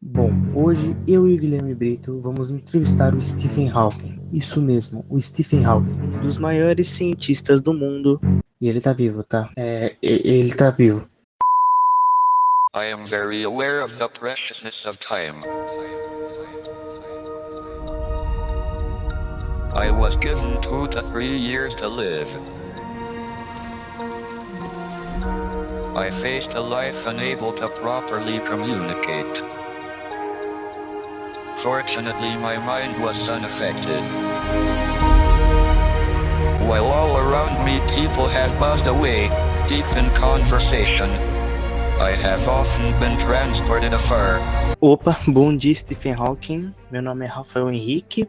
Bom, hoje eu e o Guilherme Brito vamos entrevistar o Stephen Hawking. Isso mesmo, o Stephen Hawking, um dos maiores cientistas do mundo. E ele tá vivo, tá? Ele tá vivo. I am very aware of the preciousness of time. I was given 2 to 3 years to live. I faced a life unable to properly communicate. Fortunately, my mind was unaffected. While all around me people have buzzed away, deep in conversation, I have often been transported afar. Opa, bom dia, Stephen Hawking. Meu nome é Rafael Henrique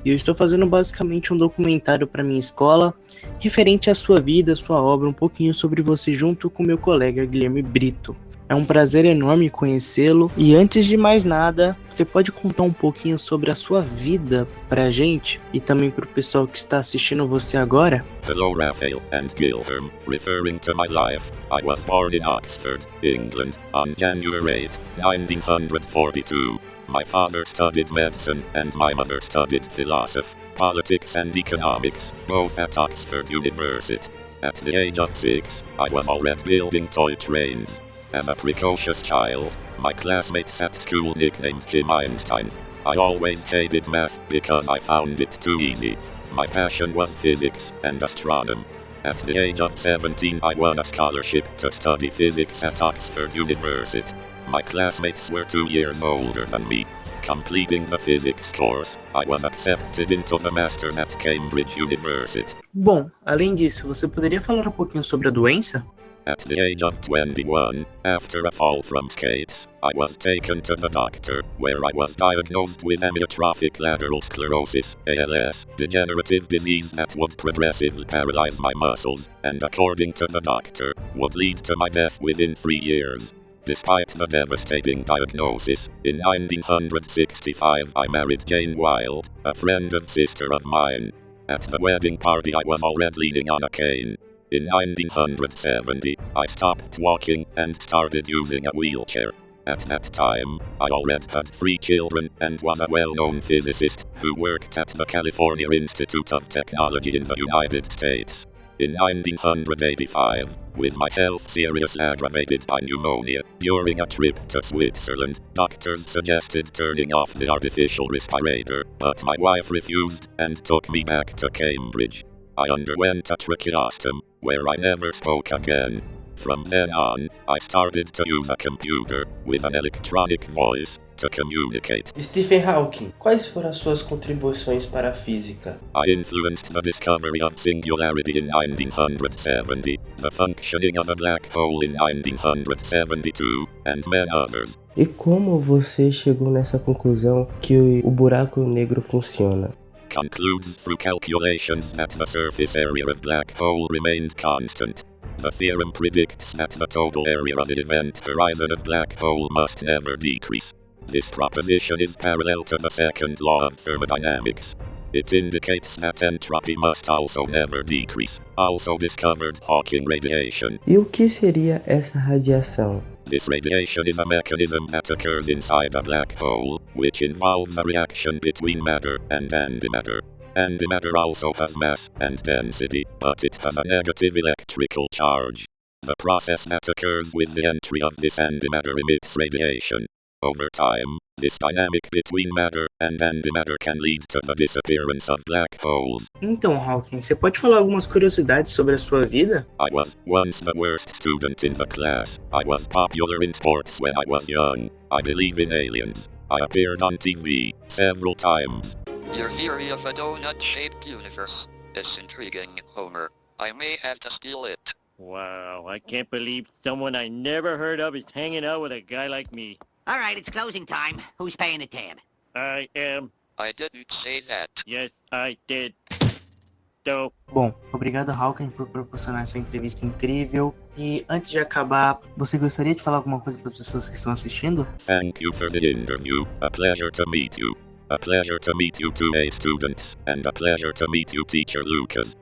e eu estou fazendo basicamente um documentário para minha escola referente à sua vida, sua obra, um pouquinho sobre você junto com meu colega Guilherme Brito. É um prazer enorme conhecê-lo e antes de mais nada, você pode contar um pouquinho sobre a sua vida pra gente e também pro pessoal que está assistindo você agora? Hello Rafael and Guilherme, referring to my life, I was born in Oxford, England, on January 8, 1942. My father studied medicine and my mother studied philosophy, politics and economics, both at Oxford University. At the age of 6, I was already building toy trains. As a precocious child, my classmates at school nicknamed him Einstein. I always hated math because I found it too easy. My passion was physics and astronomy. At the age of 17, I won a scholarship to study physics at Oxford University. My classmates were 2 years older than me. Completing the physics course, I was accepted into the Masters at Cambridge University. Bom, além disso, você poderia falar um pouquinho sobre a doença? At the age of 21, after a fall from skates, I was taken to the doctor, where I was diagnosed with amyotrophic lateral sclerosis, ALS, degenerative disease that would progressively paralyze my muscles, and according to the doctor, would lead to my death within 3 years. Despite the devastating diagnosis, in 1965 I married Jane Wilde, a friend and sister of mine. At the wedding party I was already leaning on a cane. In 1970, I stopped walking and started using a wheelchair. At that time, I already had 3 children and was a well-known physicist who worked at the California Institute of Technology in the United States. In 1985, with my health seriously aggravated by pneumonia, during a trip to Switzerland, doctors suggested turning off the artificial respirator, but my wife refused and took me back to Cambridge. I underwent a tracheostomy, where I never spoke again. From then on, I started to use a computer with an electronic voice to communicate. Stephen Hawking, quais foram as suas contribuições para a física? I influenced the discovery of singularity in 1970, the functioning of a black hole in 1972, and many others. E como você chegou nessa conclusão que o buraco negro funciona? Concludes through calculations that the surface area of black hole remained constant. The theorem predicts that the total area of the event horizon of black hole must never decrease. This proposition is parallel to the second law of thermodynamics. It indicates that entropy must also never decrease. Also discovered Hawking radiation. E o que seria essa radiação? This radiation is a mechanism that occurs inside a black hole, which involves a reaction between matter and antimatter. Antimatter also has mass and density, but it has a negative electrical charge. The process that occurs with the entry of this antimatter emits radiation. Over time, this dynamic between matter and antimatter can lead to the disappearance of black holes. Então, Hawking, você pode falar algumas curiosidades sobre a sua vida? I was once the worst student in the class. I was popular in sports when I was young. I believe in aliens. I appeared on TV several times. Your theory of a donut-shaped universe is intriguing, Homer. I may have to steal it. Wow, I can't believe someone I never heard of is hanging out with a guy like me. All right, it's closing time. Who's paying the tab? I am. I didn't say that. Yes, I did. So, Bom, obrigado, Hawking, por proporcionar essa entrevista incrível. E antes de acabar, você gostaria de falar alguma coisa para as pessoas que estão assistindo? Thank you for the interview. A pleasure to meet you. A pleasure to meet you 2A students, and a pleasure to meet you teacher Lucas.